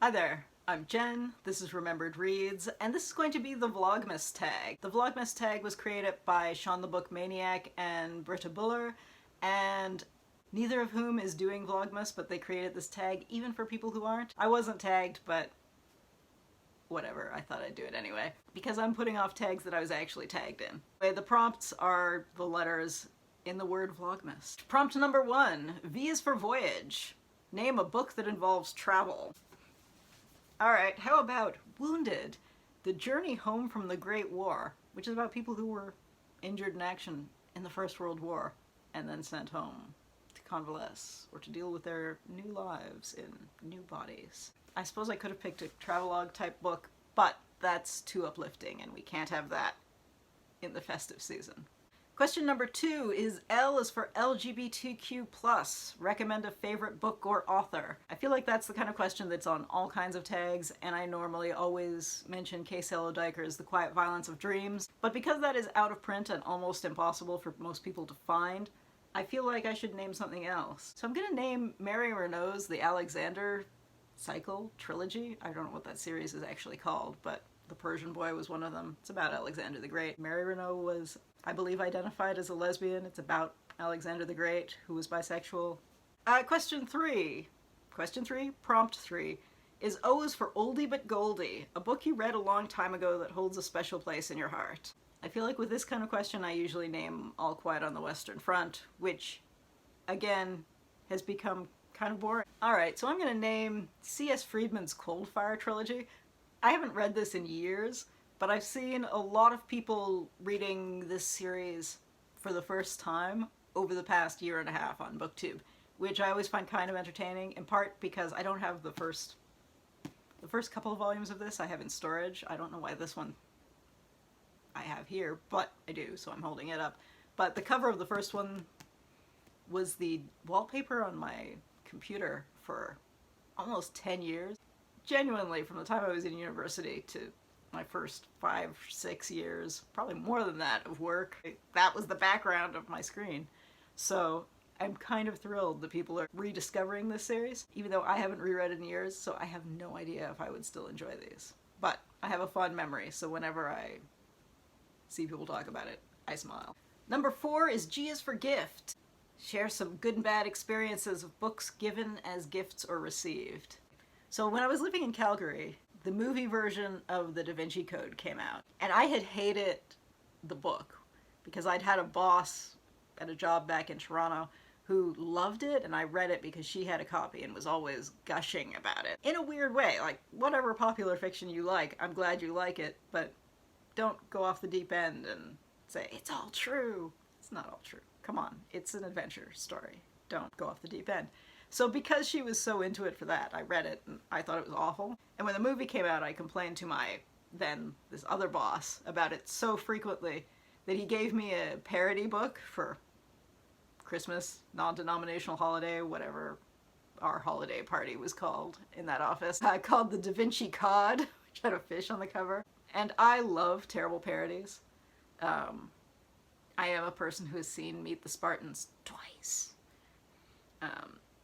Hi there, I'm Jen, this is Remembered Reads, and this is going to be the Vlogmas Tag. The Vlogmas Tag was created by Sean the Book Maniac and Britta Buller, and neither of whom is doing Vlogmas, but they created this tag even for people who aren't. I wasn't tagged, but whatever, I thought I'd do it anyway, because I'm putting off tags that I was actually tagged in. The prompts are the letters in the word Vlogmas. Prompt number 1, V is for Voyage. Name a book that involves travel. Alright, how about Wounded? The Journey Home from the Great War, which is about people who were injured in action in the First World War and then sent home to convalesce or to deal with their new lives in new bodies. I suppose I could have picked a travelogue type book, but that's too uplifting and we can't have that in the festive season. Question number 2 is L is for LGBTQ+. Recommend a favorite book or author. I feel like that's the kind of question that's on all kinds of tags, and I normally always mention K. Diker's The Quiet Violence of Dreams, but because that is out of print and almost impossible for most people to find, I feel like I should name something else. So I'm gonna name Mary Renault's The Alexander Cycle Trilogy. I don't know what that series is actually called, but The Persian Boy was one of them. It's about Alexander the Great. Mary Renault was, I believe, identified as a lesbian. It's about Alexander the Great, who was bisexual. Question 3, prompt 3, is O is for Oldie but Goldie, a book you read a long time ago that holds a special place in your heart. I feel like with this kind of question I usually name All Quiet on the Western Front, which, again, has become kind of boring. Alright, so I'm gonna name C.S. Friedman's Coldfire Trilogy. I haven't read this in years, but I've seen a lot of people reading this series for the first time over the past year and a half on BookTube, which I always find kind of entertaining, in part because I don't have the first couple of volumes of this I have in storage. I don't know why this one I have here, but I do, so I'm holding it up. But the cover of the first one was the wallpaper on my computer for almost 10 years. Genuinely, from the time I was in university to my first 5-6 years, probably more than that, of work, that was the background of my screen. So I'm kind of thrilled that people are rediscovering this series, even though I haven't reread it in years, so I have no idea if I would still enjoy these. But I have a fond memory, so whenever I see people talk about it, I smile. Number 4 is G is for Gift. Share some good and bad experiences of books given as gifts or received. So when I was living in Calgary, the movie version of the Da Vinci Code came out, and I had hated the book because I'd had a boss at a job back in Toronto who loved it, and I read it because she had a copy and was always gushing about it. In a weird way, like, whatever popular fiction you like, I'm glad you like it, but don't go off the deep end and say, it's all true. It's not all true. Come on, it's an adventure story. Don't go off the deep end. So because she was so into it for that, I read it and I thought it was awful. And when the movie came out, I complained to this other boss about it so frequently that he gave me a parody book for Christmas, non-denominational holiday, whatever our holiday party was called in that office, called the Da Vinci Cod, which had a fish on the cover. And I love terrible parodies. I am a person who has seen Meet the Spartans twice.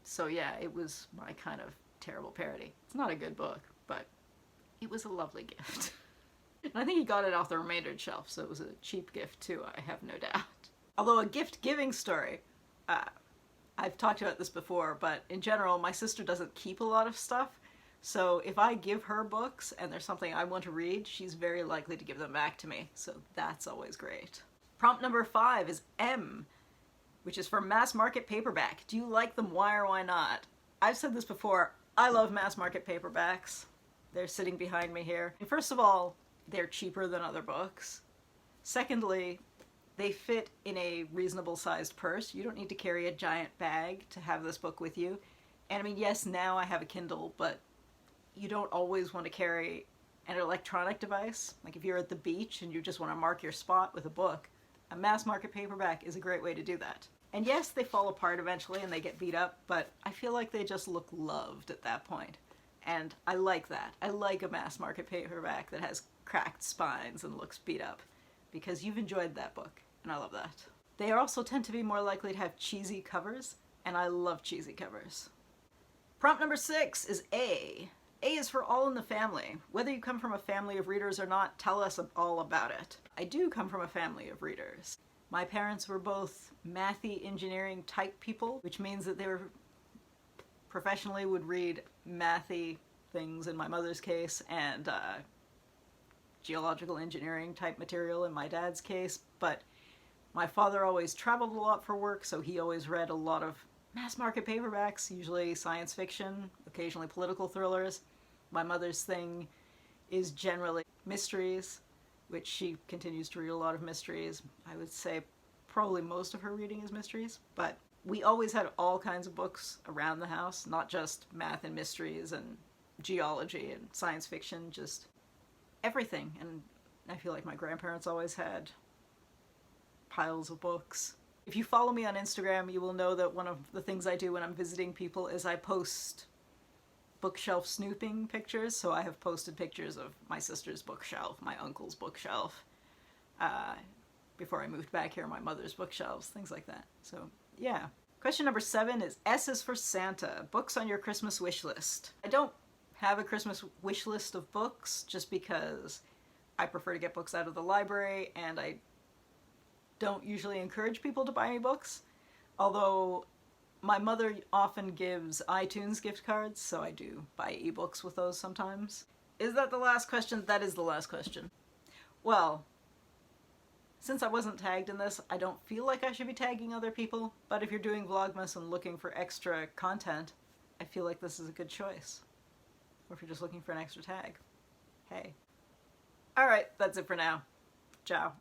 So yeah, it was my kind of terrible parody. It's not a good book, but it was a lovely gift. And I think he got it off the remaindered shelf, so it was a cheap gift too, I have no doubt. Although a gift-giving story, I've talked about this before, but in general, my sister doesn't keep a lot of stuff, so if I give her books and there's something I want to read, she's very likely to give them back to me, so that's always great. Prompt number 5 is M, which is for Mass-Market Paperback. Do you like them? Why or why not? I've said this before, I love Mass-Market Paperbacks. They're sitting behind me here. And first of all, they're cheaper than other books. Secondly, they fit in a reasonable sized purse. You don't need to carry a giant bag to have this book with you. And I mean, yes, now I have a Kindle, but you don't always want to carry an electronic device. Like if you're at the beach and you just want to mark your spot with a book, a Mass-Market Paperback is a great way to do that. And yes, they fall apart eventually and they get beat up, but I feel like they just look loved at that point. And I like that. I like a Mass-Market Paperback that has cracked spines and looks beat up, because you've enjoyed that book, and I love that. They also tend to be more likely to have cheesy covers, and I love cheesy covers. Prompt number 6 is A. A is for all in the family. Whether you come from a family of readers or not, tell us all about it. I do come from a family of readers. My parents were both mathy engineering type people, which means that they were professionally would read mathy things in my mother's case, and geological engineering type material in my dad's case, but my father always traveled a lot for work, so he always read a lot of mass-market paperbacks, usually science fiction, occasionally political thrillers. My mother's thing is generally mysteries, which she continues to read a lot of mysteries. I would say probably most of her reading is mysteries, but we always had all kinds of books around the house, not just math and mysteries and geology and science fiction, just everything. And I feel like my grandparents always had piles of books. If you follow me on Instagram, you will know that one of the things I do when I'm visiting people is I post bookshelf snooping pictures. So I have posted pictures of my sister's bookshelf, my uncle's bookshelf, before I moved back here, my mother's bookshelves, things like that. So yeah. Question number 7 is S is for Santa. Books on your Christmas wish list. I don't have a Christmas wish list of books just because I prefer to get books out of the library, and I don't usually encourage people to buy me books, although my mother often gives iTunes gift cards, so I do buy ebooks with those sometimes. Is that the last question? That is the last question. Well, since I wasn't tagged in this, I don't feel like I should be tagging other people, but if you're doing Vlogmas and looking for extra content, I feel like this is a good choice. Or if you're just looking for an extra tag, hey. Alright, that's it for now. Ciao.